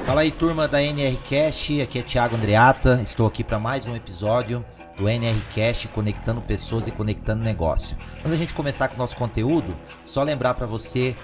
Fala aí, turma da NRCast, aqui é Thiago Andreata, estou aqui para mais um episódio do NRCast, conectando pessoas e conectando negócio. Antes da gente começar com o nosso conteúdo, só lembrar para você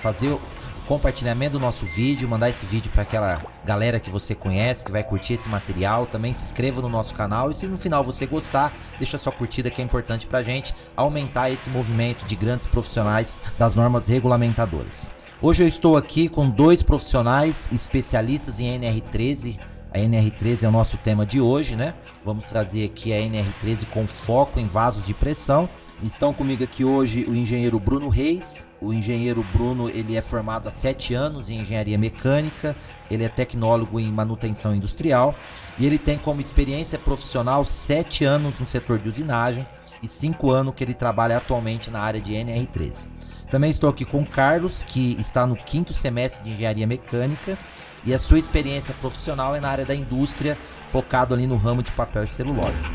fazer o compartilhamento do nosso vídeo, mandar esse vídeo para aquela galera que você conhece, que vai curtir esse material. Também se inscreva no nosso canal e se no final você gostar, deixa sua curtida, que é importante para a gente aumentar esse movimento de grandes profissionais das normas regulamentadoras. Hoje eu estou aqui com dois profissionais especialistas em NR13. A NR13 é o nosso tema de hoje, né? Vamos trazer aqui a NR13 com foco em vasos de pressão. Estão comigo aqui hoje o engenheiro Bruno Reis. O engenheiro Bruno, ele é formado há 7 anos em engenharia mecânica. Ele é tecnólogo em manutenção industrial. E ele tem como experiência profissional 7 anos no setor de usinagem e 5 anos que ele trabalha atualmente na área de NR13. Também estou aqui com o Carlos, que está no 5º semestre de engenharia mecânica e a sua experiência profissional é na área da indústria, focado ali no ramo de papel e celulose.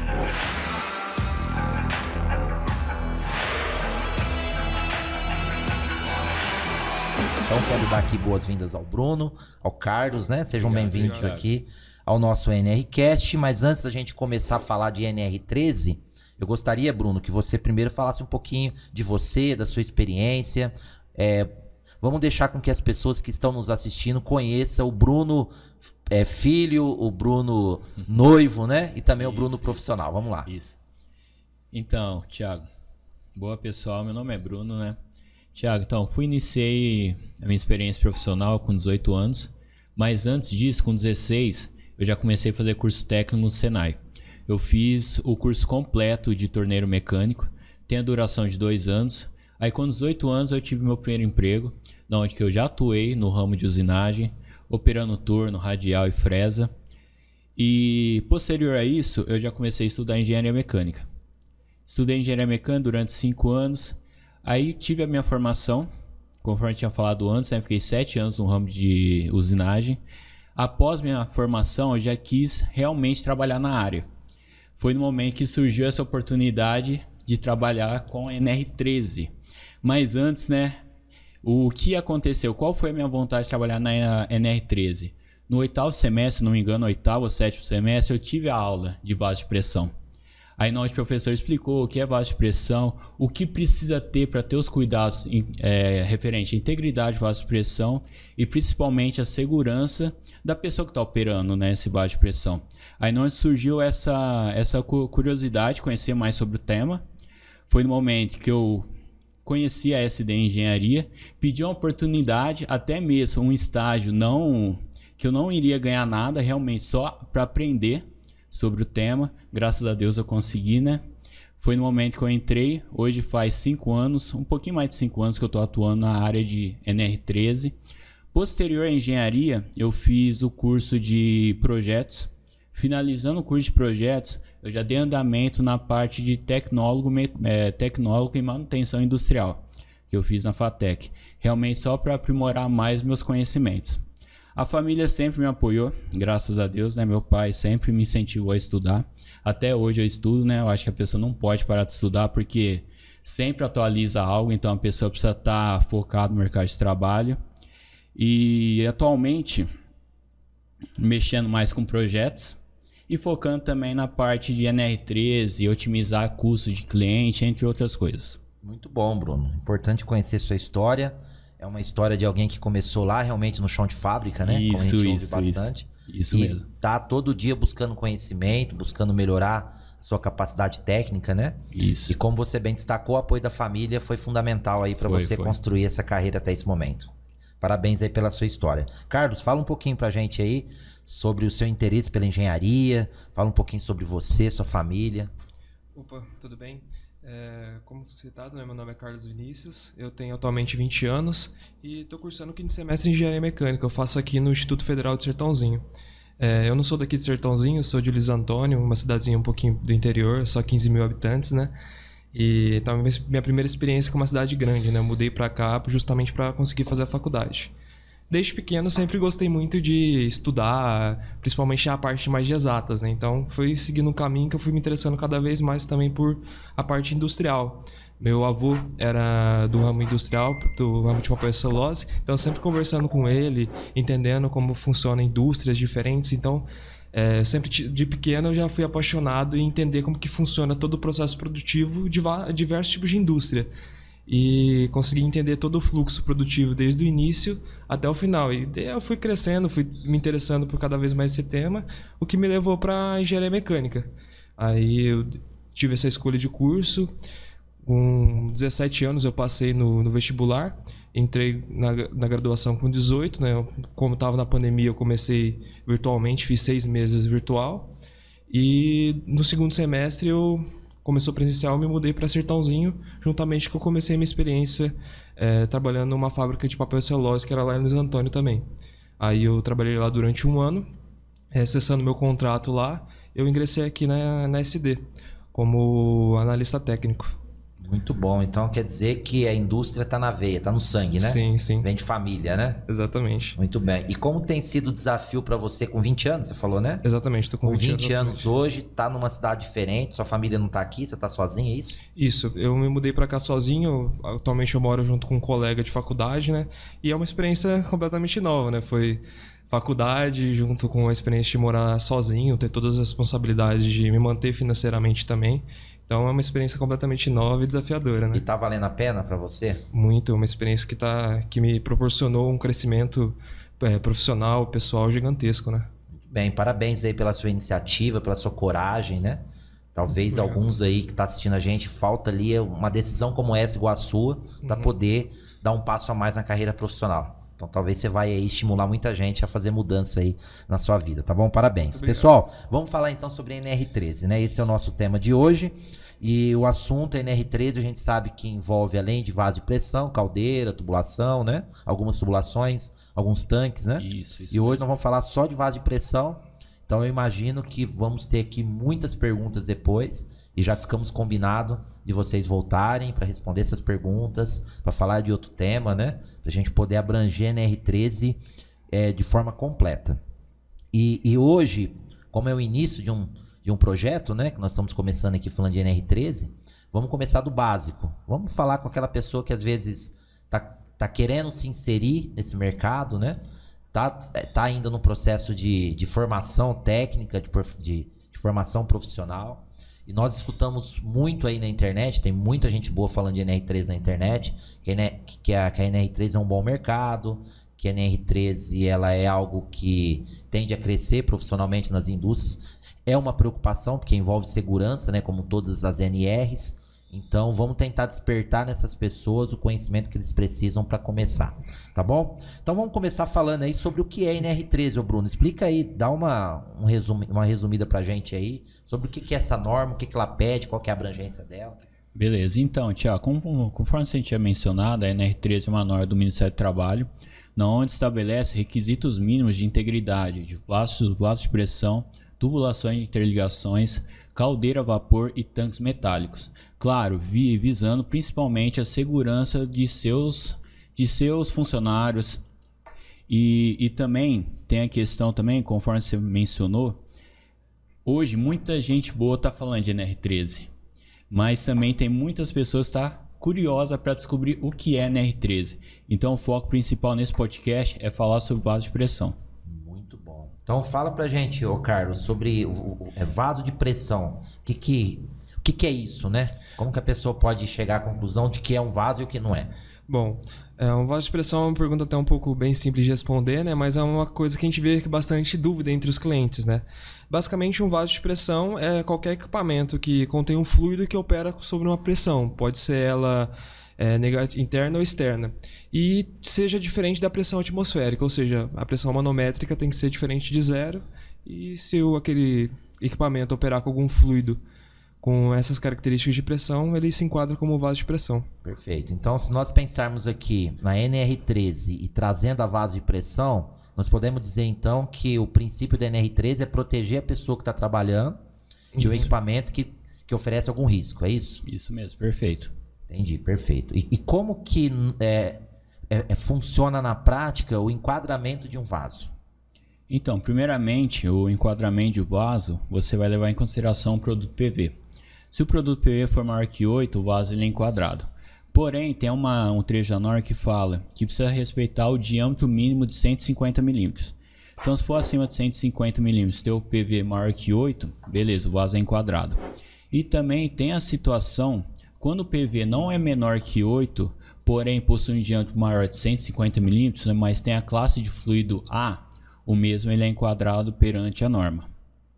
Então quero dar aqui boas-vindas ao Bruno, ao Carlos, né? Sejam bem-vindos aqui ao nosso NRCast, mas antes da gente começar a falar de NR13, eu gostaria, Bruno, que você primeiro falasse um pouquinho de você, da sua experiência. Vamos deixar com que as pessoas que estão nos assistindo conheçam o Bruno filho, o Bruno noivo, né? E também o Bruno profissional. Vamos lá. Isso. Então, Thiago, boa pessoal, meu nome é Bruno, né? Thiago, então, iniciei a minha experiência profissional com 18 anos, mas antes disso, com 16, eu já comecei a fazer curso técnico no Senai. Eu fiz o curso completo de torneiro mecânico, tem a duração de 2 anos. Aí com 18 anos eu tive meu primeiro emprego, onde que eu já atuei no ramo de usinagem, operando torno, radial e fresa. E posterior a isso, eu já comecei a estudar engenharia mecânica. Estudei engenharia mecânica durante 5 anos, aí tive a minha formação, conforme eu tinha falado antes, né? Fiquei 7 anos no ramo de usinagem. Após minha formação, eu já quis realmente trabalhar na área. Foi no momento que surgiu essa oportunidade de trabalhar com a NR13. Mas antes, né, o que aconteceu? Qual foi a minha vontade de trabalhar na NR13? No 8º semestre, não me engano, 8º ou 7º semestre, eu tive a aula de vaso de pressão. Aí o professor explicou o que é vaso de pressão, o que precisa ter para ter os cuidados referente à integridade do vaso de pressão e principalmente a segurança da pessoa que está operando, né, esse vaso de pressão. Aí surgiu essa curiosidade de conhecer mais sobre o tema. Foi no momento que eu conheci a SD Engenharia, pedi uma oportunidade, até mesmo um estágio que eu não iria ganhar nada, realmente só para aprender sobre o tema. Graças a Deus eu consegui, né? Foi no momento que eu entrei, hoje faz 5 anos, um pouquinho mais de 5 anos que eu estou atuando na área de NR13. Posterior à engenharia, eu fiz o curso de projetos. Finalizando o curso de projetos, eu já dei andamento na parte de tecnólogo em manutenção industrial, que eu fiz na FATEC. Realmente só para aprimorar mais meus conhecimentos. A família sempre me apoiou, graças a Deus, né? Meu pai sempre me incentivou a estudar. Até hoje eu estudo, né? Eu acho que a pessoa não pode parar de estudar porque sempre atualiza algo, então a pessoa precisa estar focada no mercado de trabalho. E atualmente, mexendo mais com projetos e focando também na parte de NR13, otimizar custo de cliente, entre outras coisas. Muito bom, Bruno. Importante conhecer sua história. É uma história de alguém que começou lá realmente no chão de fábrica, né? Como a gente ouve bastante. Isso mesmo. Tá todo dia buscando conhecimento, buscando melhorar a sua capacidade técnica, né? Isso. E como você bem destacou, o apoio da família foi fundamental aí para você construir essa carreira até esse momento. Parabéns aí pela sua história. Carlos, fala um pouquinho pra gente aí sobre o seu interesse pela engenharia, fala um pouquinho sobre você, sua família. Opa, tudo bem? Como citado, né, meu nome é Carlos Vinícius, eu tenho atualmente 20 anos e estou cursando o 5º semestre de Engenharia Mecânica. Eu faço aqui no Instituto Federal de Sertãozinho. Eu não sou daqui de Sertãozinho, eu sou de Luiz Antônio, uma cidadezinha um pouquinho do interior, só 15 mil habitantes, né? E então, minha primeira experiência com uma cidade grande, né? Eu mudei para cá justamente para conseguir fazer a faculdade. Desde pequeno sempre gostei muito de estudar, principalmente a parte mais de exatas, né? Então foi seguindo um caminho que eu fui me interessando cada vez mais também por a parte industrial. Meu avô era do ramo industrial, do ramo de papel e celulose, então sempre conversando com ele, entendendo como funciona indústrias diferentes. Então, sempre de pequeno eu já fui apaixonado em entender como que funciona todo o processo produtivo de diversos tipos de indústria. E consegui entender todo o fluxo produtivo desde o início até o final. E daí eu fui crescendo, fui me interessando por cada vez mais esse tema, o que me levou para engenharia mecânica. Aí eu tive essa escolha de curso. Com 17 anos eu passei no vestibular, entrei na graduação com 18, né? Como estava na pandemia eu comecei virtualmente, fiz 6 meses virtual. E no segundo semestre começou presencial, eu me mudei para Sertãozinho, juntamente que eu comecei minha experiência trabalhando numa fábrica de papel e celulose que era lá em Luiz Antônio também. Aí eu trabalhei lá durante um ano, cessando meu contrato lá, eu ingressei aqui na SD como analista técnico. Muito bom. Então quer dizer que a indústria está na veia, está no sangue, né? Sim, sim. Vem de família, né? Exatamente. Muito bem. E como tem sido o desafio para você com 20 anos, você falou, né? Exatamente, estou com 20 anos hoje, tá numa cidade diferente, sua família não tá aqui, você tá sozinho, é isso? Isso, eu me mudei para cá sozinho, atualmente eu moro junto com um colega de faculdade, né? E é uma experiência completamente nova, né? Foi faculdade, junto com a experiência de morar sozinho, ter todas as responsabilidades de me manter financeiramente também. Então é uma experiência completamente nova e desafiadora, né? E tá valendo a pena para você? Muito, uma experiência que me proporcionou um crescimento profissional, pessoal gigantesco, né? Muito bem, parabéns aí pela sua iniciativa, pela sua coragem, né? Talvez alguns aí que tá assistindo a gente, falta ali uma decisão como essa, igual a sua, para poder dar um passo a mais na carreira profissional. Então talvez você vai aí estimular muita gente a fazer mudança aí na sua vida, tá bom? Parabéns. Pessoal, vamos falar então sobre a NR13, né? Esse é o nosso tema de hoje. E o assunto NR13 a gente sabe que envolve, além de vaso de pressão, caldeira, tubulação, né? Algumas tubulações, alguns tanques, né? Isso. E hoje nós vamos falar só de vaso de pressão. Então eu imagino que vamos ter aqui muitas perguntas depois. E já ficamos combinado de vocês voltarem para responder essas perguntas, para falar de outro tema, né? Para a gente poder abranger a NR13 de forma completa. E hoje, como é o início de um projeto, né? Que nós estamos começando aqui falando de NR13, vamos começar do básico. Vamos falar com aquela pessoa que às vezes tá querendo se inserir nesse mercado, né? Tá ainda no processo de formação técnica, de formação profissional. E nós escutamos muito aí na internet, tem muita gente boa falando de NR13 na internet, que a NR13 é um bom mercado, que a NR13 ela é algo que tende a crescer profissionalmente nas indústrias. É uma preocupação, porque envolve segurança, né, como todas as NRs. Então vamos tentar despertar nessas pessoas o conhecimento que eles precisam para começar, tá bom? Então vamos começar falando aí sobre o que é NR13, ô Bruno. Explica aí, dá uma resumida pra gente aí sobre o que é essa norma, o que ela pede, qual que é a abrangência dela. Beleza, então, Tiago, conforme você tinha mencionado, a NR13 é uma norma do Ministério do Trabalho, onde estabelece requisitos mínimos de integridade de vasos de pressão, tubulações de interligações, caldeira a vapor e tanques metálicos. Claro, visando principalmente a segurança de seus funcionários. E também tem a questão também, conforme você mencionou, hoje muita gente boa está falando de NR13, mas também tem muitas pessoas que estão curiosas para descobrir o que é NR13. Então o foco principal nesse podcast é falar sobre vaso de pressão. Então fala pra gente, ô Carlos, sobre o vaso de pressão. O que é isso, né? Como que a pessoa pode chegar à conclusão de que é um vaso e o que não é? Bom, um vaso de pressão é uma pergunta até um pouco bem simples de responder, né? Mas é uma coisa que a gente vê bastante dúvida entre os clientes, né? Basicamente, um vaso de pressão é qualquer equipamento que contém um fluido que opera sobre uma pressão. Pode ser ela interna ou externa, e seja diferente da pressão atmosférica, ou seja, a pressão manométrica tem que ser diferente de zero, e se aquele equipamento operar com algum fluido com essas características de pressão, ele se enquadra como vaso de pressão. Perfeito. Então, se nós pensarmos aqui na NR13 e trazendo a vaso de pressão, nós podemos dizer então que o princípio da NR13 é proteger a pessoa que está trabalhando de um equipamento que oferece algum risco, é isso? Isso mesmo, perfeito. Entendi, perfeito. E como que funciona na prática o enquadramento de um vaso? Então, primeiramente, o enquadramento de vaso, você vai levar em consideração o produto PV. Se o produto PV for maior que 8, o vaso ele é enquadrado. Porém, tem um trecho da norma que fala que precisa respeitar o diâmetro mínimo de 150 milímetros. Então, se for acima de 150 milímetros, ter o PV maior que 8, beleza, o vaso é enquadrado. E também tem a situação, quando o PV não é menor que 8, porém possui um diâmetro maior de 150 milímetros, mas tem a classe de fluido A, o mesmo ele é enquadrado perante a norma.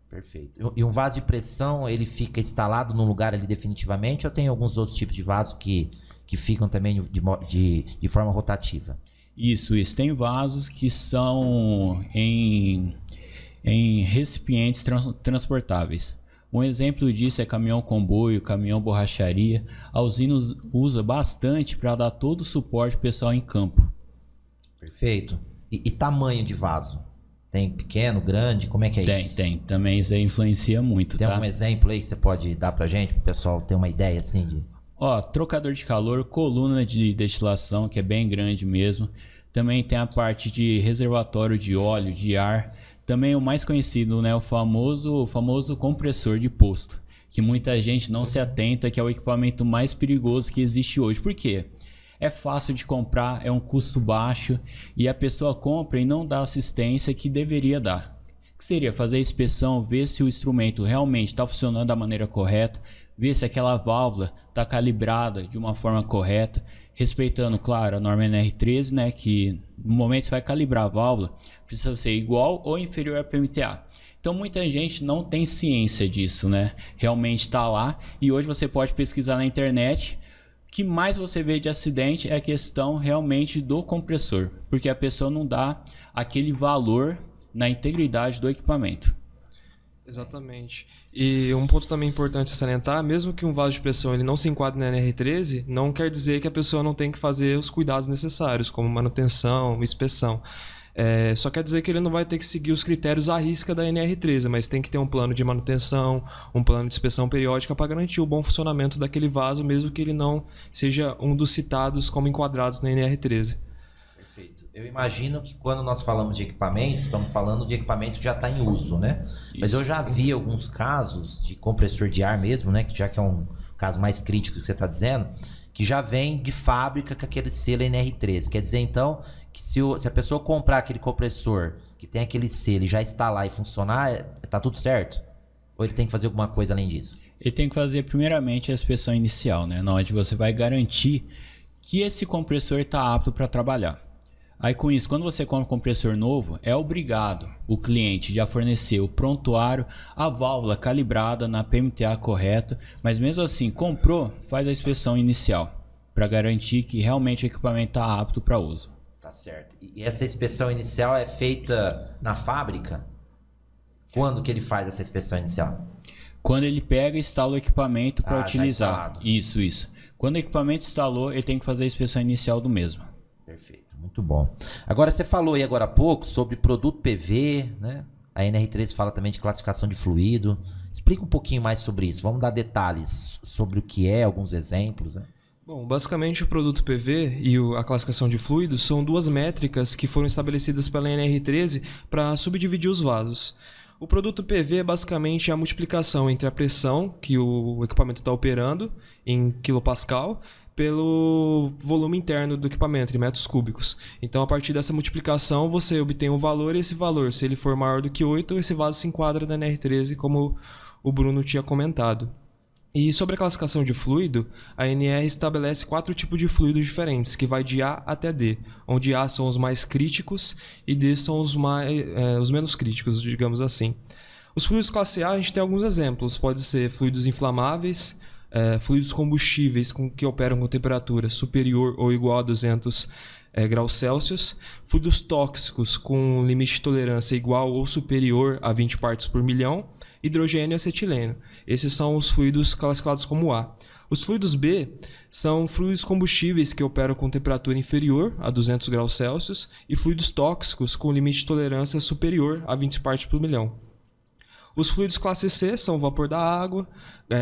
Perfeito. E um vaso de pressão, ele fica instalado num lugar ali definitivamente ou tem alguns outros tipos de vaso que ficam também de forma rotativa? Isso. Tem vasos que são em recipientes transportáveis. Um exemplo disso é caminhão comboio, caminhão borracharia. A usina usa bastante para dar todo o suporte ao pessoal em campo. Perfeito. E tamanho de vaso? Tem pequeno, grande? Como é que é isso? Tem. Também isso aí influencia muito, Tem tá? algum exemplo aí que você pode dar pra gente, pro pessoal ter uma ideia assim de... Trocador de calor, coluna de destilação, que é bem grande mesmo. Também tem a parte de reservatório de óleo, de ar. Também o mais conhecido, né, o famoso compressor de posto, que muita gente não se atenta, que é o equipamento mais perigoso que existe hoje. Por quê? É fácil de comprar, é um custo baixo e a pessoa compra e não dá a assistência que deveria dar. Que seria fazer a inspeção, ver se o instrumento realmente está funcionando da maneira correta, ver se aquela válvula está calibrada de uma forma correta, respeitando, claro, a norma NR13, né, que no momento que você vai calibrar a válvula, precisa ser igual ou inferior a PMTA. Então muita gente não tem ciência disso, né? Realmente está lá e hoje você pode pesquisar na internet. O que mais você vê de acidente é a questão realmente do compressor, porque a pessoa não dá aquele valor na integridade do equipamento. Exatamente. E um ponto também importante a salientar, mesmo que um vaso de pressão ele não se enquadre na NR13, não quer dizer que a pessoa não tem que fazer os cuidados necessários, como manutenção, inspeção. Só quer dizer que ele não vai ter que seguir os critérios à risca da NR13, mas tem que ter um plano de manutenção, um plano de inspeção periódica para garantir o bom funcionamento daquele vaso, mesmo que ele não seja um dos citados como enquadrados na NR13. Perfeito. Eu imagino que quando nós falamos de equipamento, estamos falando de equipamento que já está em uso, né? Isso. Mas eu já vi alguns casos de compressor de ar mesmo, né? Que já que é um caso mais crítico que você está dizendo, que já vem de fábrica com aquele selo NR13. Quer dizer, então, que se a pessoa comprar aquele compressor que tem aquele selo e já instalar e funcionar, tá tudo certo? Ou ele tem que fazer alguma coisa além disso? Ele tem que fazer primeiramente a inspeção inicial, né? Onde você vai garantir que esse compressor está apto para trabalhar. Aí com isso, quando você compra um compressor novo, é obrigado o cliente já fornecer o prontuário, a válvula calibrada na PMTA correta, mas mesmo assim, comprou, faz a inspeção inicial para garantir que realmente o equipamento está apto para uso. Tá certo. E essa inspeção inicial é feita na fábrica? Quando que ele faz essa inspeção inicial? Quando ele pega e instala o equipamento para utilizar. Isso. Quando o equipamento instalou, ele tem que fazer a inspeção inicial do mesmo. Perfeito. Muito bom. Agora, você falou aí agora há pouco sobre produto PV, né? A NR13 fala também de classificação de fluido. Explica um pouquinho mais sobre isso. Vamos dar detalhes sobre o que é, alguns exemplos, né? Bom, basicamente o produto PV e a classificação de fluidos são duas métricas que foram estabelecidas pela NR13 para subdividir os vasos. O produto PV é basicamente a multiplicação entre a pressão que o equipamento está operando em quilopascal pelo volume interno do equipamento, em metros cúbicos. Então, a partir dessa multiplicação, você obtém um valor e esse valor, se ele for maior do que 8, esse vaso se enquadra na NR13, como o Bruno tinha comentado. E sobre a classificação de fluido, a NR estabelece 4 tipos de fluidos diferentes, que vai de A até D, onde A são os mais críticos e D são os menos críticos, digamos assim. Os fluidos classe A, a gente tem alguns exemplos, pode ser fluidos inflamáveis, fluidos combustíveis que operam com temperatura superior ou igual a 200 graus Celsius, fluidos tóxicos com limite de tolerância igual ou superior a 20 partes por milhão, hidrogênio e acetileno. Esses são os fluidos classificados como A. Os fluidos B são fluidos combustíveis que operam com temperatura inferior a 200 graus Celsius e fluidos tóxicos com limite de tolerância superior a 20 partes por milhão. Os fluidos classe C são vapor da água,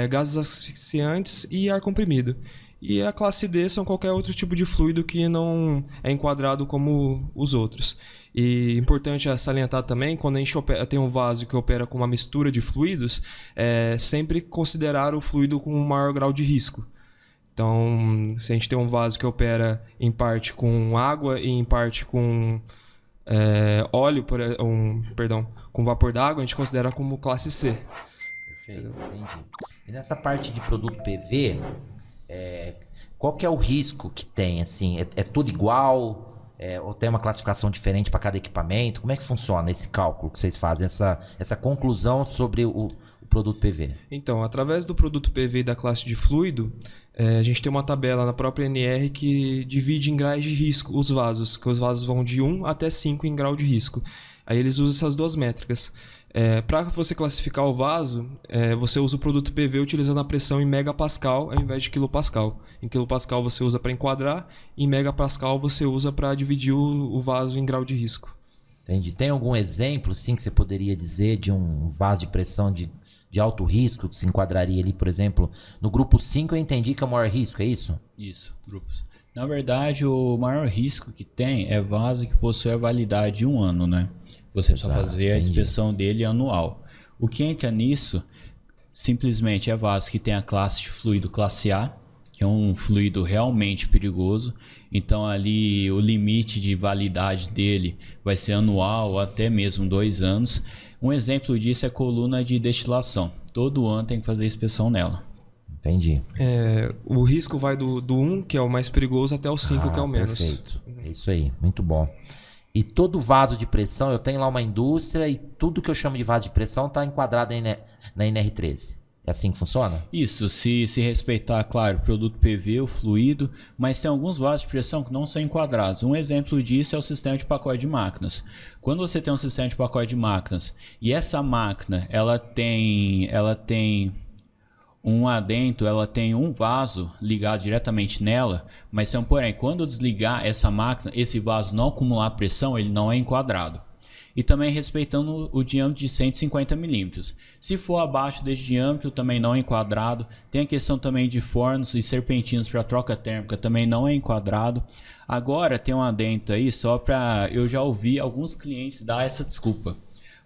gases asfixiantes e ar comprimido. E a classe D são qualquer outro tipo de fluido que não é enquadrado como os outros. E importante salientar também, quando a gente tem um vaso que opera com uma mistura de fluidos, sempre considerar o fluido com um maior grau de risco. Então, se a gente tem um vaso que opera em parte com água e em parte com óleo, com vapor d'água, a gente considera como classe C. Perfeito, entendi. E nessa parte de produto PV, qual que é o risco que tem? Assim, é tudo igual? Ou tem uma classificação diferente para cada equipamento? Como é que funciona esse cálculo que vocês fazem, essa conclusão sobre o produto PV? Então, através do produto PV e da classe de fluido, a gente tem uma tabela na própria NR que divide em graus de risco os vasos, que os vasos vão de 1 até 5 em grau de risco. Aí eles usam essas duas métricas. Para você classificar o vaso, você usa o produto PV utilizando a pressão em megapascal ao invés de quilopascal. Em quilopascal você usa para enquadrar, em megapascal você usa para dividir o vaso em grau de risco. Entendi. Tem algum exemplo, sim, que você poderia dizer de um vaso de pressão de alto risco que se enquadraria ali, por exemplo, no grupo 5 eu entendi que é o maior risco, é isso? Isso, grupos. Na verdade, o maior risco que tem é vaso que possui a validade de 1 ano, né? Você precisa fazer a inspeção dele anual. O que entra nisso, simplesmente é vaso que tem a classe de fluido classe A, que é um fluido realmente perigoso. Então ali o limite de validade dele vai ser anual ou até mesmo 2 anos. Um exemplo disso é a coluna de destilação. Todo ano tem que fazer inspeção nela. Entendi. O risco vai do 1, que é o mais perigoso, até o 5, que é o menos. Perfeito. É isso aí, muito bom. E todo vaso de pressão, eu tenho lá uma indústria e tudo que eu chamo de vaso de pressão está enquadrado na NR13. É assim que funciona? Isso, se respeitar, claro, o produto PV, o fluido, mas tem alguns vasos de pressão que não são enquadrados. Um exemplo disso é o sistema de pacote de máquinas. Quando você tem um sistema de pacote de máquinas e essa máquina ela tem um adentro, ela tem um vaso ligado diretamente nela, mas porém, quando desligar essa máquina, esse vaso não acumular pressão, ele não é enquadrado. E também respeitando o diâmetro de 150 milímetros. Se for abaixo desse diâmetro, também não é enquadrado. Tem a questão também de fornos e serpentinos para troca térmica, também não é enquadrado. Agora tem um adendo aí, só para... Eu já ouvi alguns clientes dar essa desculpa.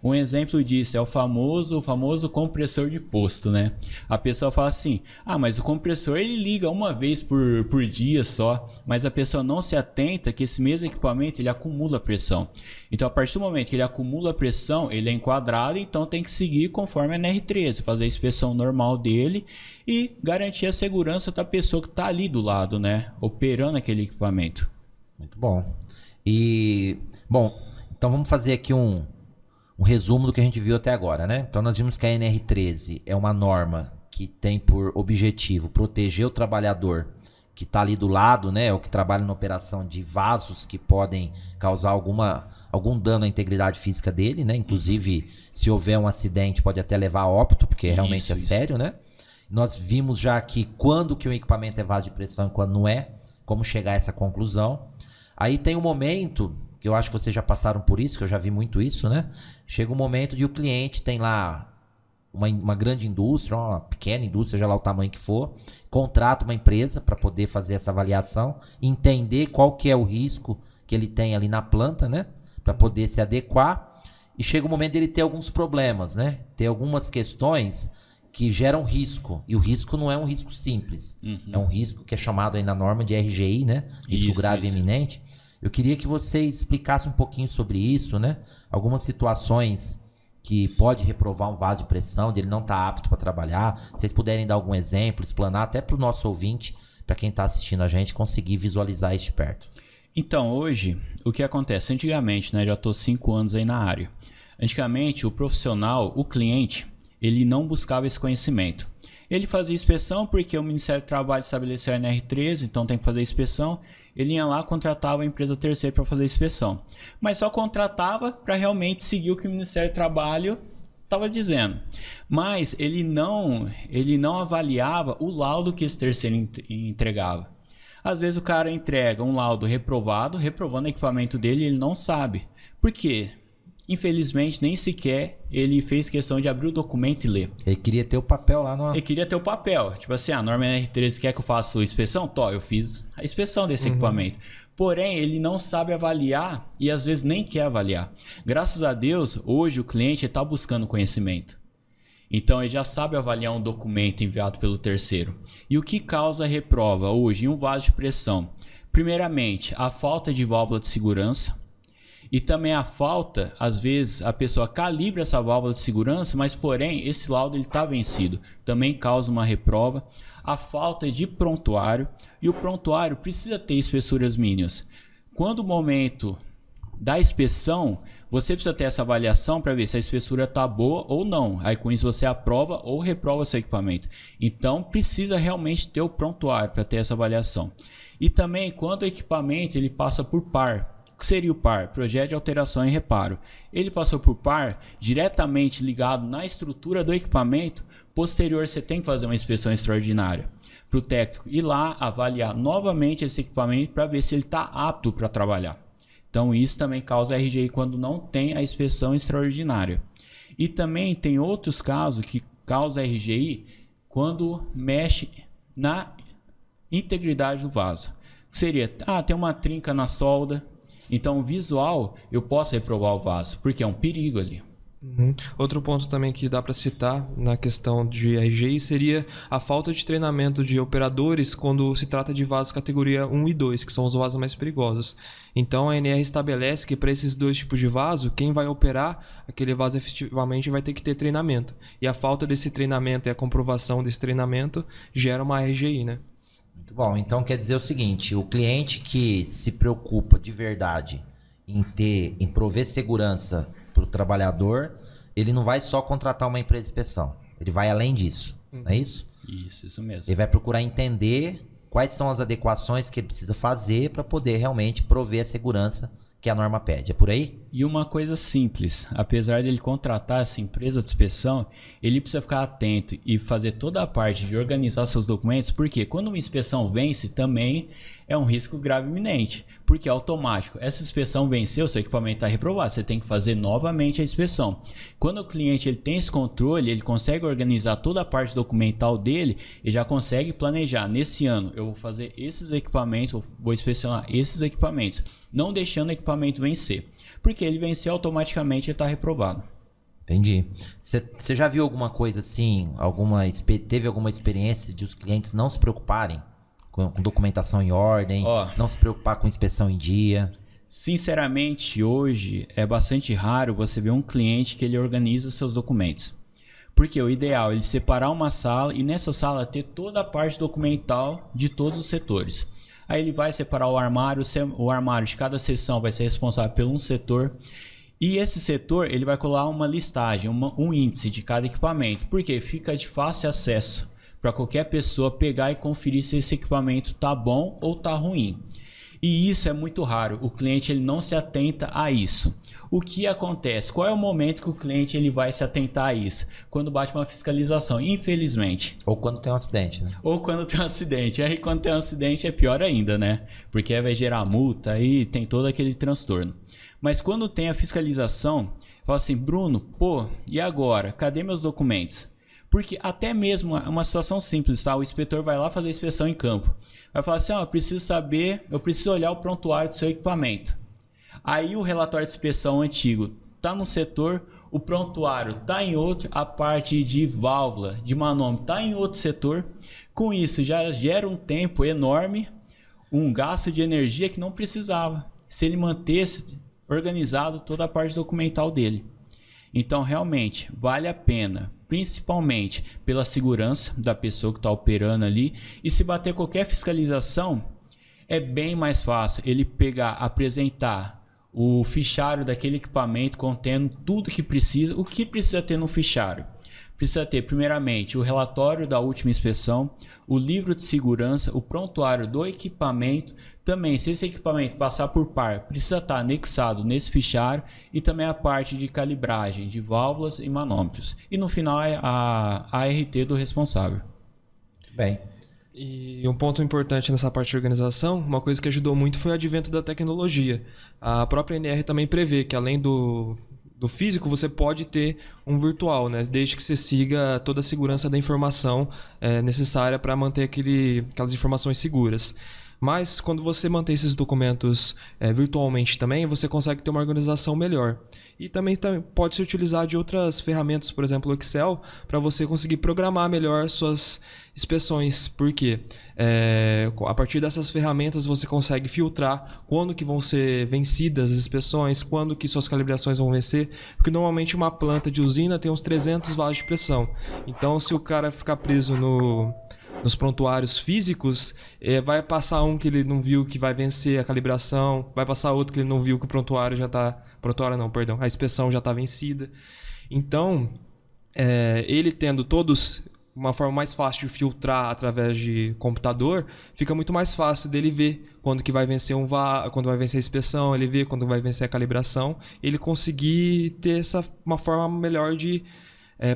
Um exemplo disso é o famoso compressor de posto, né? A pessoa fala assim, mas o compressor ele liga uma vez por dia só, mas a pessoa não se atenta que esse mesmo equipamento ele acumula pressão. Então a partir do momento que ele acumula pressão, ele é enquadrado, então tem que seguir conforme a NR13, fazer a inspeção normal dele e garantir a segurança da pessoa que está ali do lado, né? Operando aquele equipamento. Muito bom. Então vamos fazer aqui um resumo do que a gente viu até agora, né? Então nós vimos que a NR13 é uma norma que tem por objetivo proteger o trabalhador que está ali do lado, né? Ou que trabalha na operação de vasos que podem causar algum dano à integridade física dele, né? Inclusive, se houver um acidente pode até levar a óbito, porque realmente é sério, né? Nós vimos já aqui quando que o equipamento é vaso de pressão e quando não é, como chegar a essa conclusão. Aí tem um momento... que eu acho que vocês já passaram por isso, que eu já vi muito isso, né? Chega um momento de o cliente tem lá uma grande indústria, uma pequena indústria, seja lá o tamanho que for, contrata uma empresa para poder fazer essa avaliação, entender qual que é o risco que ele tem ali na planta, né? Para poder se adequar. E chega o momento dele ter alguns problemas, né? Ter algumas questões que geram risco. E o risco não é um risco simples. É um risco que é chamado aí na norma de RGI, né? Risco grave e iminente. Eu queria que você explicasse um pouquinho sobre isso, né? Algumas situações que pode reprovar um vaso de pressão, de ele não estar apto para trabalhar. Se vocês puderem dar algum exemplo, explanar até para o nosso ouvinte, para quem está assistindo a gente, conseguir visualizar isso de perto. Então, hoje, o que acontece? Antigamente, né? Já estou 5 anos aí na área. Antigamente, o profissional, o cliente, ele não buscava esse conhecimento. Ele fazia inspeção porque o Ministério do Trabalho estabeleceu a NR13, então tem que fazer inspeção. Ele ia lá, contratava a empresa terceira para fazer inspeção. Mas só contratava para realmente seguir o que o Ministério do Trabalho estava dizendo. Mas ele não avaliava o laudo que esse terceiro entregava. Às vezes o cara entrega um laudo reprovando o equipamento dele e ele não sabe. Por quê? Infelizmente, nem sequer ele fez questão de abrir o documento e ler. Ele queria ter o papel lá no... Ele queria ter o papel. Tipo assim, a norma NR13 quer que eu faça a inspeção? Tó, eu fiz a inspeção desse equipamento. Porém, ele não sabe avaliar e às vezes nem quer avaliar. Graças a Deus, hoje o cliente está buscando conhecimento. Então, ele já sabe avaliar um documento enviado pelo terceiro. E o que causa reprova hoje em um vaso de pressão? Primeiramente, a falta de válvula de segurança. E também a falta, às vezes, a pessoa calibra essa válvula de segurança, mas porém, esse laudo está vencido. Também causa uma reprova. A falta de prontuário. E o prontuário precisa ter espessuras mínimas. Quando o momento da inspeção, você precisa ter essa avaliação para ver se a espessura está boa ou não. Aí com isso você aprova ou reprova seu equipamento. Então precisa realmente ter o prontuário para ter essa avaliação. E também quando o equipamento ele passa por par. O que seria o par? Projeto de alteração e reparo. Ele passou por par diretamente ligado na estrutura do equipamento. Posterior você tem que fazer uma inspeção extraordinária para o técnico ir lá avaliar novamente esse equipamento para ver se ele está apto para trabalhar. Então isso também causa RGI quando não tem a inspeção extraordinária. E também tem outros casos que causa RGI quando mexe na integridade do vaso. Que seria, tem uma trinca na solda, então visual eu posso reprovar o vaso, porque é um perigo ali. Outro ponto também que dá para citar na questão de RGI seria a falta de treinamento de operadores quando se trata de vasos categoria 1 e 2, que são os vasos mais perigosos. Então a ANR estabelece que para esses dois tipos de vaso, quem vai operar aquele vaso efetivamente vai ter que ter treinamento. E a falta desse treinamento e a comprovação desse treinamento gera uma RGI, né? Muito bom, então quer dizer o seguinte, o cliente que se preocupa de verdade em prover segurança para o trabalhador, ele não vai só contratar uma empresa de inspeção, ele vai além disso, não é isso? Isso mesmo. Ele vai procurar entender quais são as adequações que ele precisa fazer para poder realmente prover a segurança que a norma pede. É por aí? E uma coisa simples, apesar dele contratar essa empresa de inspeção, ele precisa ficar atento e fazer toda a parte de organizar seus documentos, porque quando uma inspeção vence também é um risco grave iminente, porque é automático. Essa inspeção venceu, seu equipamento está reprovado, você tem que fazer novamente a inspeção. Quando o cliente ele tem esse controle, ele consegue organizar toda a parte documental dele e já consegue planejar, nesse ano eu vou fazer esses equipamentos, vou inspecionar esses equipamentos, não deixando o equipamento vencer. Porque ele venceu automaticamente e está reprovado. Entendi. Você já viu alguma coisa assim, teve alguma experiência de os clientes não se preocuparem com documentação em ordem, não se preocupar com inspeção em dia? Sinceramente, hoje é bastante raro você ver um cliente que ele organiza seus documentos. Porque o ideal é ele separar uma sala e nessa sala ter toda a parte documental de todos os setores. Aí ele vai separar o armário de cada seção vai ser responsável por um setor. E esse setor ele vai colar uma listagem, um índice de cada equipamento. Porque fica de fácil acesso para qualquer pessoa pegar e conferir se esse equipamento está bom ou está ruim. E isso é muito raro, o cliente ele não se atenta a isso. O que acontece? Qual é o momento que o cliente ele vai se atentar a isso? Quando bate uma fiscalização, infelizmente. Ou quando tem um acidente, né? Ou quando tem um acidente. Aí quando tem um acidente é pior ainda, né? Porque aí vai gerar multa e tem todo aquele transtorno. Mas quando tem a fiscalização, fala assim, Bruno, e agora? Cadê meus documentos? Porque até mesmo uma situação simples, tá? O inspetor vai lá fazer a inspeção em campo. Vai falar assim, eu preciso olhar o prontuário do seu equipamento. Aí o relatório de inspeção antigo está num setor, o prontuário está em outro, a parte de válvula, de manômetro está em outro setor. Com isso já gera um tempo enorme, um gasto de energia que não precisava, se ele mantesse organizado toda a parte documental dele. Então realmente vale a pena, principalmente pela segurança da pessoa que está operando ali, e se bater qualquer fiscalização é bem mais fácil ele apresentar o fichário daquele equipamento contendo tudo que precisa. O que precisa ter no fichário? Precisa ter primeiramente o relatório da última inspeção, o livro de segurança, o prontuário do equipamento. Também, se esse equipamento passar por par, precisa estar anexado nesse fichário, e também a parte de calibragem de válvulas e manômetros. E no final é a ART do responsável. Bem. E um ponto importante nessa parte de organização, uma coisa que ajudou muito foi o advento da tecnologia. A própria NR também prevê que além do do físico, você pode ter um virtual, né? Desde que você siga toda a segurança da informação necessária para manter aquelas informações seguras. Mas quando você mantém esses documentos virtualmente também, você consegue ter uma organização melhor. E também pode se utilizar de outras ferramentas, por exemplo, o Excel, para você conseguir programar melhor suas inspeções. Por quê? A partir dessas ferramentas você consegue filtrar quando que vão ser vencidas as inspeções, quando que suas calibrações vão vencer, porque normalmente uma planta de usina tem uns 300 vasos de pressão. Então, se o cara ficar preso nos prontuários físicos, vai passar um que ele não viu que vai vencer a calibração, vai passar outro que ele não viu que o prontuário já está... Prontuário não, perdão. A inspeção já está vencida. Então, ele tendo todos uma forma mais fácil de filtrar através de computador, fica muito mais fácil dele ver quando que vai vencer quando vai vencer a inspeção, ele vê quando vai vencer a calibração, ele conseguir ter uma forma melhor de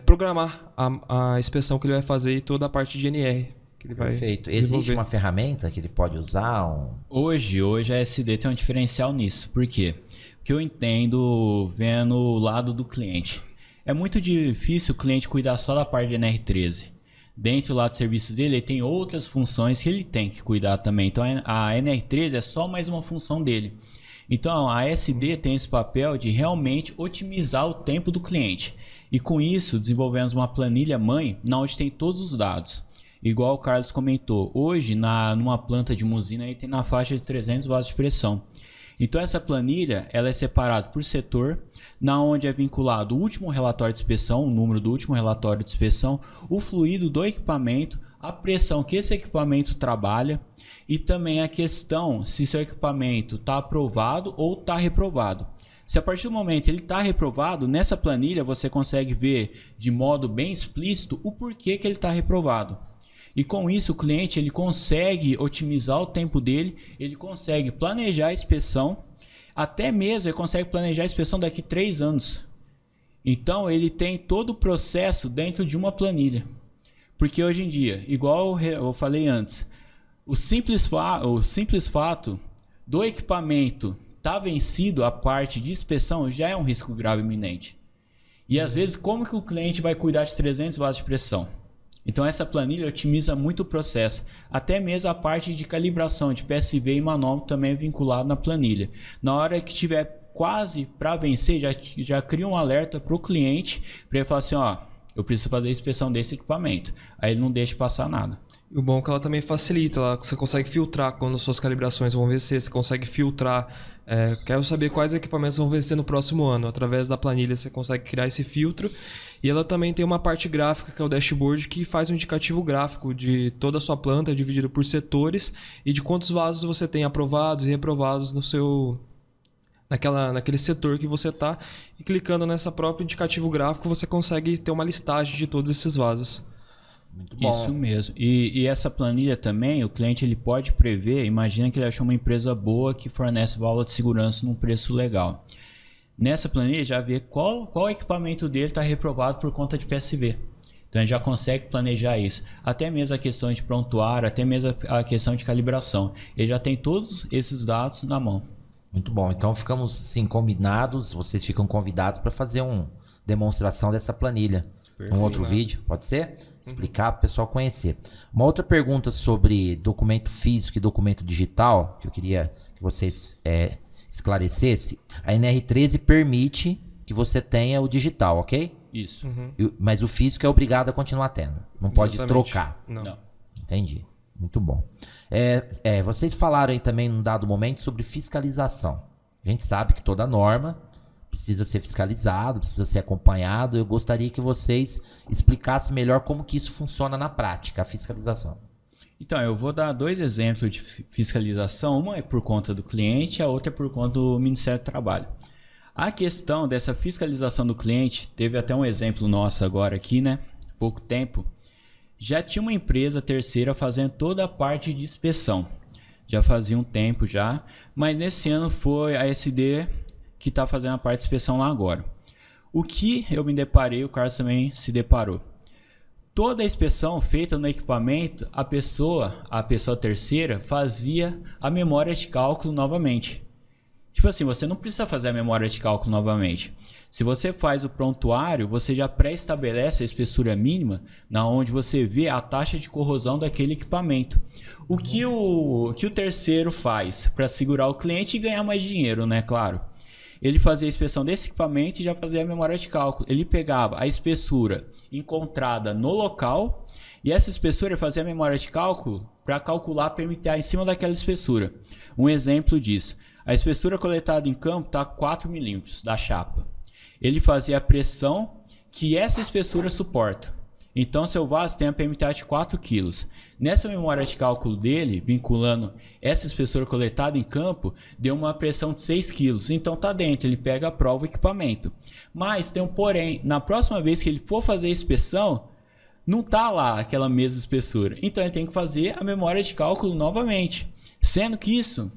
programar a inspeção que ele vai fazer e toda a parte de NR que ele vai Perfeito. desenvolver. Existe uma ferramenta que ele pode usar? Hoje a SD tem um diferencial nisso. Por quê? Porque eu entendo vendo o lado do cliente. É muito difícil o cliente cuidar só da parte de NR13. Dentro lá do serviço dele, ele tem outras funções que ele tem que cuidar também. Então a NR13 é só mais uma função dele. Então a SD tem esse papel de realmente otimizar o tempo do cliente. E com isso desenvolvemos uma planilha mãe onde tem todos os dados. Igual o Carlos comentou, hoje numa planta de uma usina aí tem na faixa de 300 vasos de pressão. Então essa planilha ela é separada por setor, na onde é vinculado o último relatório de inspeção, o número do último relatório de inspeção, o fluido do equipamento, a pressão que esse equipamento trabalha e também a questão se seu equipamento está aprovado ou está reprovado. Se a partir do momento ele está reprovado, nessa planilha você consegue ver de modo bem explícito o porquê que ele está reprovado. E com isso o cliente ele consegue otimizar o tempo dele, ele consegue planejar a inspeção, até mesmo ele consegue planejar a inspeção daqui 3 anos. Então ele tem todo o processo dentro de uma planilha. Porque hoje em dia, igual eu falei antes, o simples fato do equipamento estar vencido a parte de inspeção já é um risco grave iminente. E às vezes como que o cliente vai cuidar de 300 vasos de pressão? Então essa planilha otimiza muito o processo, até mesmo a parte de calibração de PSV e manômetro também é vinculado na planilha. Na hora que tiver quase para vencer, já cria um alerta para o cliente, para ele falar assim, ó, eu preciso fazer a inspeção desse equipamento. Aí ele não deixa passar nada. E o bom é que ela também facilita, você consegue filtrar quando suas calibrações vão vencer, você consegue filtrar, quero saber quais equipamentos vão vencer no próximo ano. Através da planilha você consegue criar esse filtro. E ela também tem uma parte gráfica, que é o dashboard, que faz um indicativo gráfico de toda a sua planta, dividido por setores, e de quantos vasos você tem aprovados e reprovados naquele setor que você está. E clicando nessa própria indicativo gráfico, você consegue ter uma listagem de todos esses vasos. Muito bom. Isso mesmo. E essa planilha também, o cliente ele pode prever, imagina que ele achou uma empresa boa que fornece válvula de segurança num preço legal. Nessa planilha já vê qual equipamento dele está reprovado por conta de PSV. Então a gente já consegue planejar isso. Até mesmo a questão de prontuário, até mesmo a questão de calibração. Ele já tem todos esses dados na mão. Muito bom. Então ficamos sim combinados, vocês ficam convidados para fazer uma demonstração dessa planilha. Um outro vídeo, pode ser? Explicar para o pessoal conhecer. Uma outra pergunta sobre documento físico e documento digital, que eu queria que vocês esclarecessem. A NR13 permite que você tenha o digital, ok? Isso. Mas o físico é obrigado a continuar tendo. Não pode Exatamente. trocar. Não. Entendi. Muito bom. Vocês falaram aí também num dado momento sobre fiscalização. A gente sabe que toda norma precisa ser fiscalizado, precisa ser acompanhado. Eu gostaria que vocês explicassem melhor como que isso funciona na prática, a fiscalização. Então, eu vou dar 2 exemplos de fiscalização. Uma é por conta do cliente, a outra é por conta do Ministério do Trabalho. A questão dessa fiscalização do cliente, teve até um exemplo nosso agora aqui, né? Pouco tempo. Já tinha uma empresa terceira fazendo toda a parte de inspeção. Já fazia um tempo já, mas nesse ano foi a SD que está fazendo a parte de inspeção lá agora. O que eu me deparei, o Carlos também se deparou. Toda a inspeção feita no equipamento, a pessoa terceira fazia a memória de cálculo novamente. Tipo assim, você não precisa fazer a memória de cálculo novamente. Se você faz o prontuário, você já pré-estabelece a espessura mínima, na onde você vê a taxa de corrosão daquele equipamento. O que o terceiro faz para segurar o cliente e ganhar mais dinheiro, né? Claro. Ele fazia a inspeção desse equipamento e já fazia a memória de cálculo. Ele pegava a espessura encontrada no local e essa espessura ele fazia a memória de cálculo para calcular PMTA em cima daquela espessura. Um exemplo disso. A espessura coletada em campo está a 4 milímetros da chapa. Ele fazia a pressão que essa espessura suporta. Então, seu vaso tem a PMTA de 4 kg. Nessa memória de cálculo dele, vinculando essa espessura coletada em campo, deu uma pressão de 6 kg. Então, está dentro, ele pega a prova o equipamento. Mas tem um porém, na próxima vez que ele for fazer a inspeção, não está lá aquela mesma espessura. Então, ele tem que fazer a memória de cálculo novamente. Sendo que isso,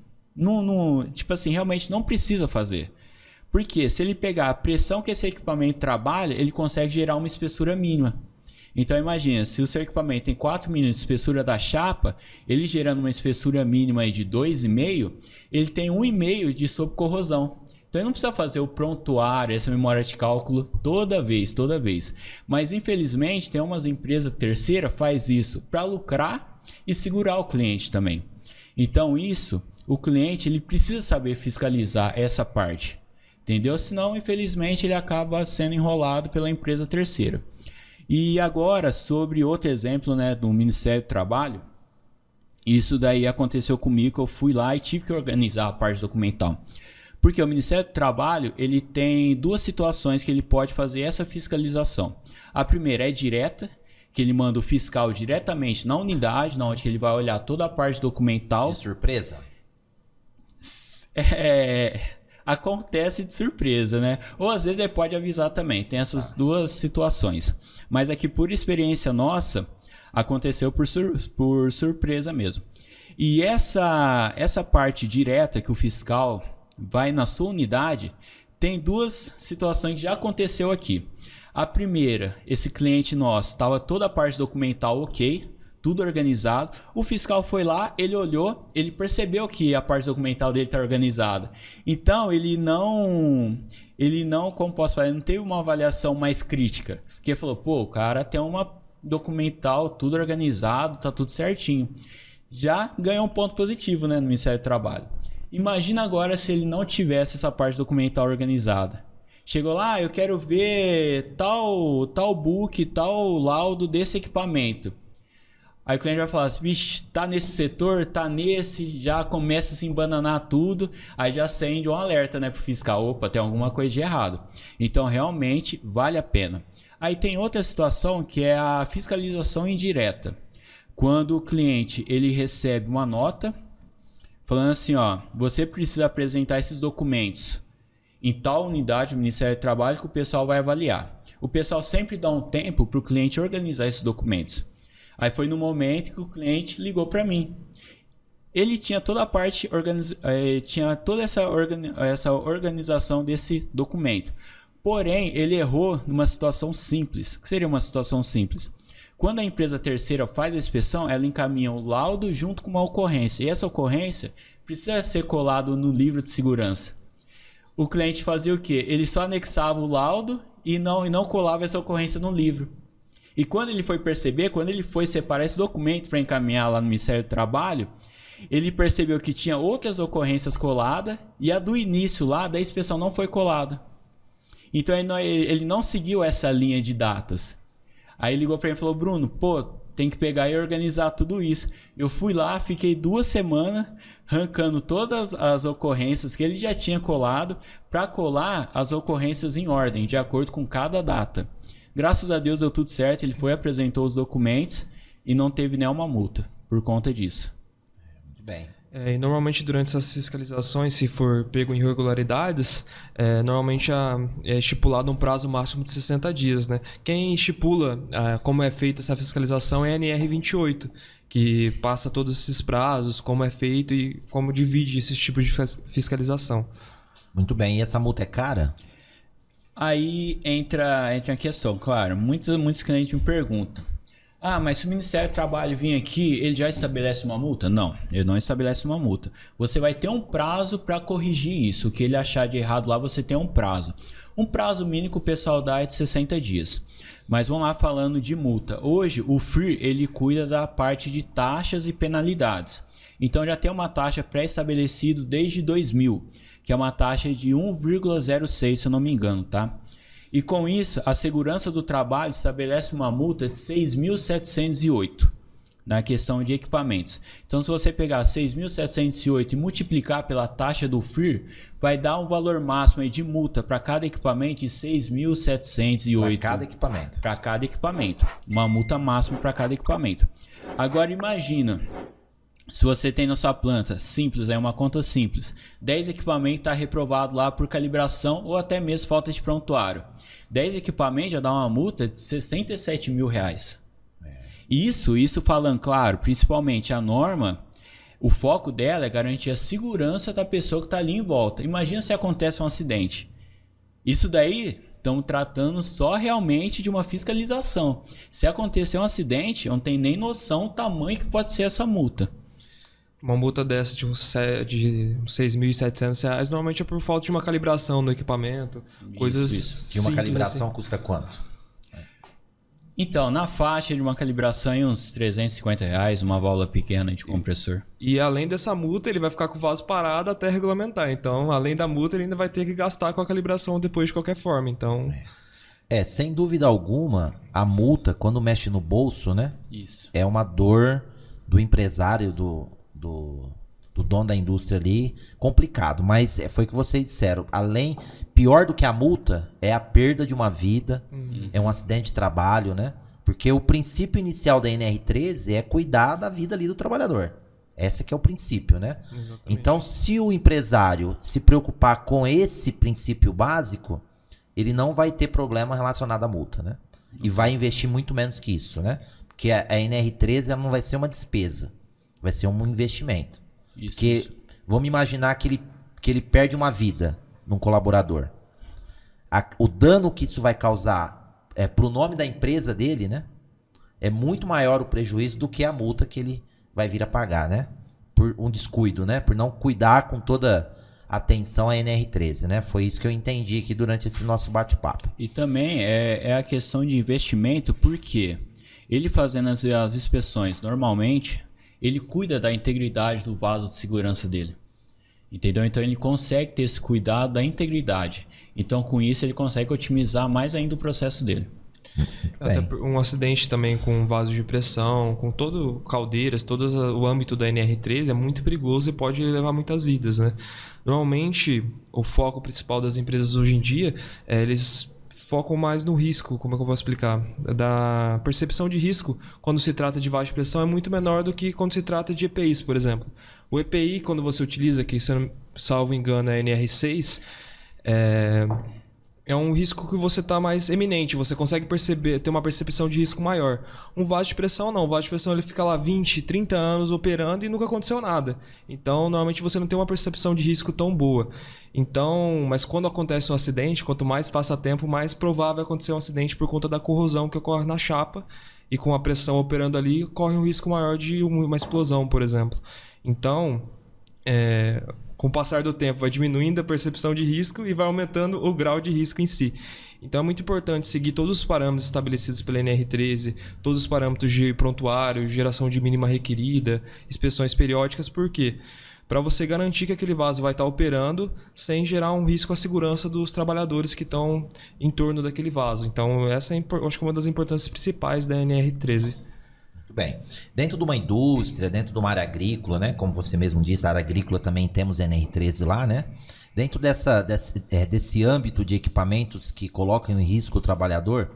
tipo assim, realmente não precisa fazer. Porque se ele pegar a pressão que esse equipamento trabalha, ele consegue gerar uma espessura mínima. Então imagina, se o seu equipamento tem 4 milímetros de espessura da chapa, ele gerando uma espessura mínima aí de 2,5, ele tem 1,5 de sobrecorrosão. Então ele não precisa fazer o prontuário, essa memória de cálculo toda vez. Mas infelizmente tem umas empresas terceiras que faz isso para lucrar e segurar o cliente também. Então isso, o cliente ele precisa saber fiscalizar essa parte. Entendeu? Senão, infelizmente, ele acaba sendo enrolado pela empresa terceira. E agora, sobre outro exemplo, né, do Ministério do Trabalho, isso daí aconteceu comigo, eu fui lá e tive que organizar a parte documental. Porque o Ministério do Trabalho, ele tem duas situações que ele pode fazer essa fiscalização. A primeira é direta, que ele manda o fiscal diretamente na unidade, onde ele vai olhar toda a parte documental. De surpresa? Acontece de surpresa, né? Ou às vezes ele pode avisar também. Tem essas duas situações. Mas aqui, por experiência nossa, aconteceu por surpresa mesmo. E essa parte direta que o fiscal vai na sua unidade, tem duas situações que já aconteceu aqui. A primeira, esse cliente nosso, estava toda a parte documental ok, tudo organizado. O fiscal foi lá, ele olhou, ele percebeu que a parte documental dele está organizada. Então, ele não, como posso falar, ele não teve uma avaliação mais crítica. Porque falou, pô, o cara tem uma documental, tudo organizado, tá tudo certinho. Já ganhou um ponto positivo, né, no Ministério do Trabalho. Imagina agora se ele não tivesse essa parte documental organizada. Chegou lá, eu quero ver tal book, tal laudo desse equipamento. Aí o cliente vai falar assim, vixe, tá nesse setor, tá nesse, já começa a se embananar tudo, aí já acende um alerta, né, pro fiscal, opa, tem alguma coisa de errado. Então realmente vale a pena. Aí tem outra situação que é a fiscalização indireta. Quando o cliente ele recebe uma nota falando assim, ó, você precisa apresentar esses documentos em tal unidade do Ministério do Trabalho que o pessoal vai avaliar. O pessoal sempre dá um tempo para o cliente organizar esses documentos. Aí foi no momento que o cliente ligou para mim. Ele tinha toda a parte, tinha toda essa organização desse documento. Porém, ele errou numa situação simples. O que seria uma situação simples? Quando a empresa terceira faz a inspeção, ela encaminha o laudo junto com uma ocorrência. E essa ocorrência precisa ser colada no livro de segurança. O cliente fazia o quê? Ele só anexava o laudo e não colava essa ocorrência no livro. E quando ele foi perceber, quando ele foi separar esse documento para encaminhar lá no Ministério do Trabalho, ele percebeu que tinha outras ocorrências coladas e a do início lá da inspeção não foi colada. Então ele não seguiu essa linha de datas. Aí ligou para mim e falou, Bruno, pô, tem que pegar e organizar tudo isso. Eu fui lá, fiquei 2 semanas arrancando todas as ocorrências que ele já tinha colado para colar as ocorrências em ordem, de acordo com cada data. Graças a Deus deu tudo certo, ele foi, apresentou os documentos e não teve nenhuma multa por conta disso. Muito bem. E normalmente durante essas fiscalizações, se for pego em irregularidades, normalmente é estipulado um prazo máximo de 60 dias. Né? Quem estipula como é feita essa fiscalização é a NR28, que passa todos esses prazos, como é feito e como divide esses tipos de fiscalização. Muito bem. E essa multa é cara? Aí entra a questão, claro, muitos clientes me perguntam, Ah, mas se o Ministério do Trabalho vir aqui, ele já estabelece uma multa? Não, ele não estabelece uma multa. Você vai ter um prazo para corrigir isso. O que ele achar de errado lá, você tem um prazo. Um prazo mínimo que o pessoal dá é de 60 dias. Mas vamos lá falando de multa. Hoje, o FIR, ele cuida da parte de taxas e penalidades. Então já tem uma taxa pré-estabelecida desde 2000, que é uma taxa de 1,06, se eu não me engano, tá? E com isso, a Segurança do Trabalho estabelece uma multa de 6.708 na questão de equipamentos. Então, se você pegar 6.708 e multiplicar pela taxa do FIR, vai dar um valor máximo aí de multa para cada equipamento de 6.708. Para cada equipamento. Para cada equipamento. Uma multa máxima para cada equipamento. Agora, imagina... Se você tem na sua planta, simples, é uma conta simples, 10 equipamentos está reprovado lá por calibração ou até mesmo falta de prontuário. 10 equipamentos já dá uma multa de R$67 mil. Isso falando, claro, principalmente a norma, o foco dela é garantir a segurança da pessoa que está ali em volta. Imagina se acontece um acidente. Isso daí... Estamos tratando só realmente de uma fiscalização. Se acontecer um acidente, eu não tenho nem noção do tamanho que pode ser essa multa. Uma multa dessa de R$6.700 normalmente é por falta de uma calibração no equipamento. Coisas isso. E uma simples calibração assim. custa quanto? Então, na faixa de uma calibração aí uns R$350, uma válvula pequena de compressor. E além dessa multa, ele vai ficar com o vaso parado até regulamentar. Então, além da multa, ele ainda vai ter que gastar com a calibração depois de qualquer forma. Então, Sem dúvida alguma, a multa, quando mexe no bolso, né? Isso. É uma dor do empresário, do dono da indústria ali, complicado. Mas foi o que vocês disseram. Pior do que a multa é a perda de uma vida, é um acidente de trabalho, né? Porque o princípio inicial da NR13 é cuidar da vida ali do trabalhador. Esse que é o princípio, né? Exatamente. Então, se o empresário se preocupar com esse princípio básico, ele não vai ter problema relacionado à multa, né? E vai investir muito menos que isso, né? Porque a NR13 ela não vai ser uma despesa, vai ser um investimento. Porque vamos imaginar que ele perde uma vida num colaborador. O dano que isso vai causar pro nome da empresa dele, né? É muito maior o prejuízo do que a multa que ele vai vir a pagar, né? Por um descuido, né? Por não cuidar com toda atenção à NR13, né? Foi isso que eu entendi aqui durante esse nosso bate-papo. E também é a questão de investimento, porque ele fazendo as inspeções normalmente, ele cuida da integridade do vaso de segurança dele. Entendeu? Então ele consegue ter esse cuidado da integridade. Então com isso ele consegue otimizar mais ainda o processo dele. Até um acidente também com vaso de pressão, com caldeiras, todo o âmbito da NR13 é muito perigoso e pode levar muitas vidas, né? Normalmente, o foco principal das empresas hoje em dia, eles focam mais no risco, como é que eu vou explicar? Da percepção de risco, quando se trata de vaso de pressão, é muito menor do que quando se trata de EPIs, por exemplo. O EPI, quando você utiliza, que se eu não salvo engano é NR6, é um risco que você está mais eminente, você consegue ter uma percepção de risco maior. Um vaso de pressão não, o vaso de pressão ele fica lá 20, 30 anos operando e nunca aconteceu nada. Então, normalmente você não tem uma percepção de risco tão boa. Então, mas quando acontece um acidente, quanto mais passa tempo, mais provável acontecer um acidente por conta da corrosão que ocorre na chapa e com a pressão operando ali, corre um risco maior de uma explosão, por exemplo. Então, com o passar do tempo, vai diminuindo a percepção de risco e vai aumentando o grau de risco em si. Então é muito importante seguir todos os parâmetros estabelecidos pela NR13, todos os parâmetros de prontuário, geração de mínima requerida, inspeções periódicas, por quê? Para você garantir que aquele vaso vai estar operando sem gerar um risco à segurança dos trabalhadores que estão em torno daquele vaso. Então essa é acho que uma das importâncias principais da NR13. Bem, dentro de uma indústria, dentro de uma área agrícola, né? Como você mesmo disse, a área agrícola também temos NR13 lá, né? Dentro desse âmbito de equipamentos que colocam em risco o trabalhador,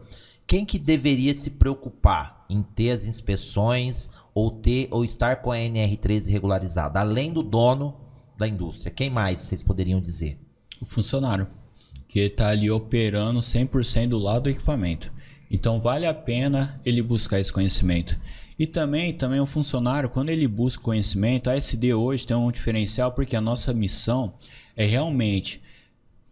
quem que deveria se preocupar em ter as inspeções ou estar com a NR13 regularizada? Além do dono da indústria, quem mais vocês poderiam dizer? O funcionário, que está ali operando 100% do lado do equipamento. Então vale a pena ele buscar esse conhecimento. E também o funcionário, quando ele busca conhecimento, a SD hoje tem um diferencial porque a nossa missão é realmente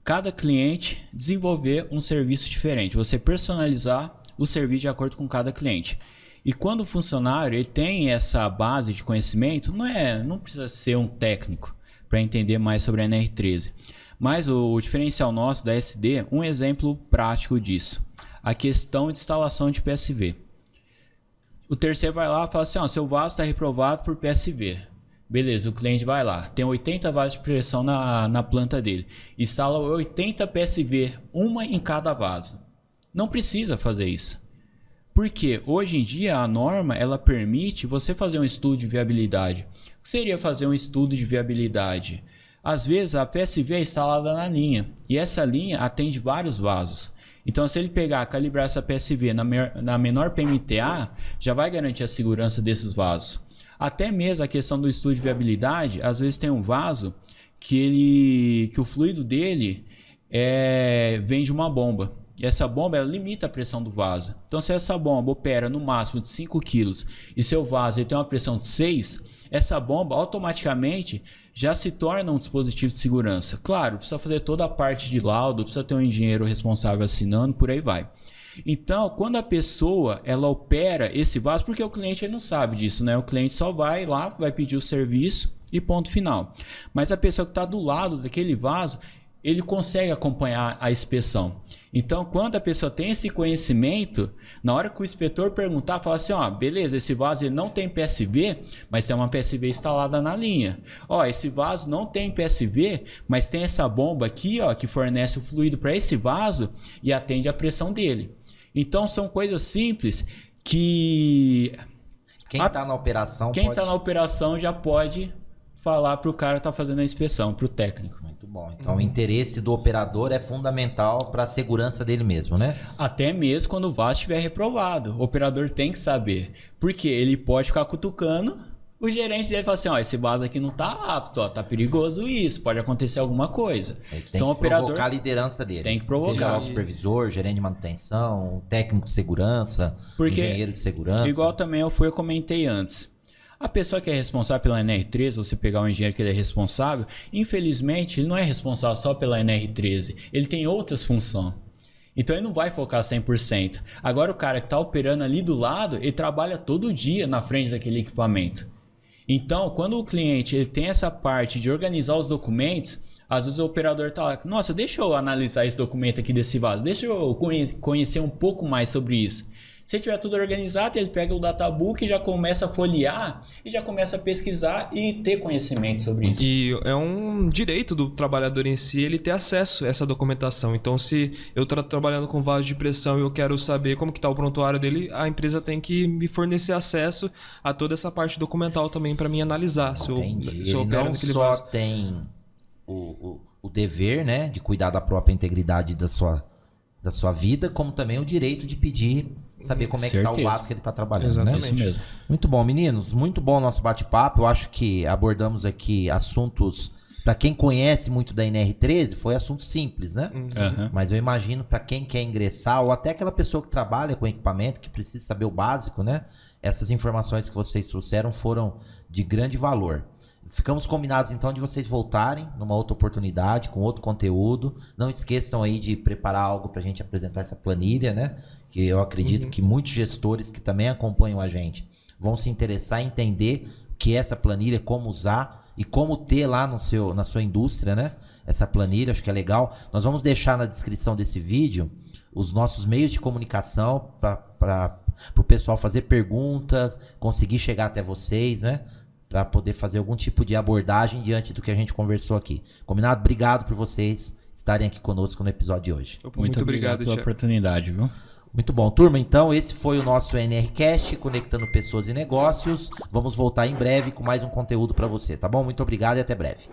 cada cliente desenvolver um serviço diferente. Você personalizar o serviço de acordo com cada cliente. E quando o funcionário ele tem essa base de conhecimento, não precisa ser um técnico para entender mais sobre a NR13. Mas o diferencial nosso da SD, um exemplo prático disso, a questão de instalação de PSV. O terceiro vai lá e fala assim, ó, seu vaso está reprovado por PSV. Beleza, o cliente vai lá, tem 80 vasos de pressão na planta dele, instala 80 PSV, uma em cada vaso. Não precisa fazer isso. Porque hoje em dia a norma ela permite você fazer um estudo de viabilidade. O que seria fazer um estudo de viabilidade? Às vezes a PSV é instalada na linha e essa linha atende vários vasos. Então se ele pegar, calibrar essa PSV na menor PMTA, já vai garantir a segurança desses vasos. Até mesmo a questão do estudo de viabilidade, às vezes tem um vaso que o fluido dele vem de uma bomba. E essa bomba ela limita a pressão do vaso. Então se essa bomba opera no máximo de 5 kg e seu vaso ele tem uma pressão de 6, essa bomba automaticamente já se torna um dispositivo de segurança. Claro, precisa fazer toda a parte de laudo, precisa ter um engenheiro responsável assinando, por aí vai. Então, quando a pessoa ela opera esse vaso, porque o cliente ele não sabe disso, né? O cliente só vai lá, vai pedir o serviço e ponto final. Mas a pessoa que está do lado daquele vaso, ele consegue acompanhar a inspeção. Então, quando a pessoa tem esse conhecimento, na hora que o inspetor perguntar, fala assim, ó, beleza, esse vaso ele não tem PSV, mas tem uma PSV instalada na linha. Ó, esse vaso não tem PSV, mas tem essa bomba aqui, ó, que fornece o fluido para esse vaso e atende a pressão dele. Então, são coisas simples que Quem está na operação Quem está na operação já pode falar para o cara que está fazendo a inspeção, para o técnico. Muito bom. Então o interesse do operador é fundamental para a segurança dele mesmo, né? Até mesmo quando o vaso estiver reprovado. O operador tem que saber. Porque ele pode ficar cutucando. O gerente dele fala assim, ó, esse vaso aqui não está apto, ó, tá perigoso isso, pode acontecer alguma coisa. Ele tem então o operador provocar a liderança dele. tem que provocar. Seja lá o supervisor, gerente de manutenção, técnico de segurança, engenheiro de segurança. Igual também eu comentei antes. A pessoa que é responsável pela NR13, você pegar um engenheiro que ele é responsável, infelizmente ele não é responsável só pela NR13, ele tem outras funções. Então ele não vai focar 100%. Agora o cara que está operando ali do lado, ele trabalha todo dia na frente daquele equipamento. Então quando o cliente ele tem essa parte de organizar os documentos, às vezes o operador está lá, nossa, deixa eu analisar esse documento aqui desse vaso, deixa eu conhecer um pouco mais sobre isso. Se tiver tudo organizado, ele pega o databook e já começa a folhear e já começa a pesquisar e ter conhecimento sobre isso. E é um direito do trabalhador em si ele ter acesso a essa documentação. Então, se eu estou trabalhando com vaso de pressão e eu quero saber como que está o prontuário dele, a empresa tem que me fornecer acesso a toda essa parte documental também para mim analisar. Entendi. Ele não só tem o dever, né, de cuidar da própria integridade da sua vida, como também o direito de pedir, saber como é que tá o vaso que ele tá trabalhando. Exatamente. Né? Isso mesmo. Muito bom, meninos. Muito bom o nosso bate-papo. Eu acho que abordamos aqui assuntos, para quem conhece muito da NR13, foi assunto simples, né? Uhum. Mas eu imagino para quem quer ingressar, ou até aquela pessoa que trabalha com equipamento, que precisa saber o básico, né? Essas informações que vocês trouxeram foram de grande valor. Ficamos combinados então de vocês voltarem numa outra oportunidade, com outro conteúdo. Não esqueçam aí de preparar algo para a gente apresentar essa planilha, né? Que eu acredito que muitos gestores que também acompanham a gente vão se interessar em entender o que é essa planilha, como usar e como ter lá na sua indústria, né? Essa planilha, acho que é legal. Nós vamos deixar na descrição desse vídeo os nossos meios de comunicação para o pessoal fazer pergunta, conseguir chegar até vocês, né? Para poder fazer algum tipo de abordagem diante do que a gente conversou aqui. Combinado? Obrigado por vocês estarem aqui conosco no episódio de hoje. Muito obrigado pela oportunidade, viu? Muito bom, turma. Então, esse foi o nosso NRCast, Conectando Pessoas e Negócios. Vamos voltar em breve com mais um conteúdo para você, tá bom? Muito obrigado e até breve.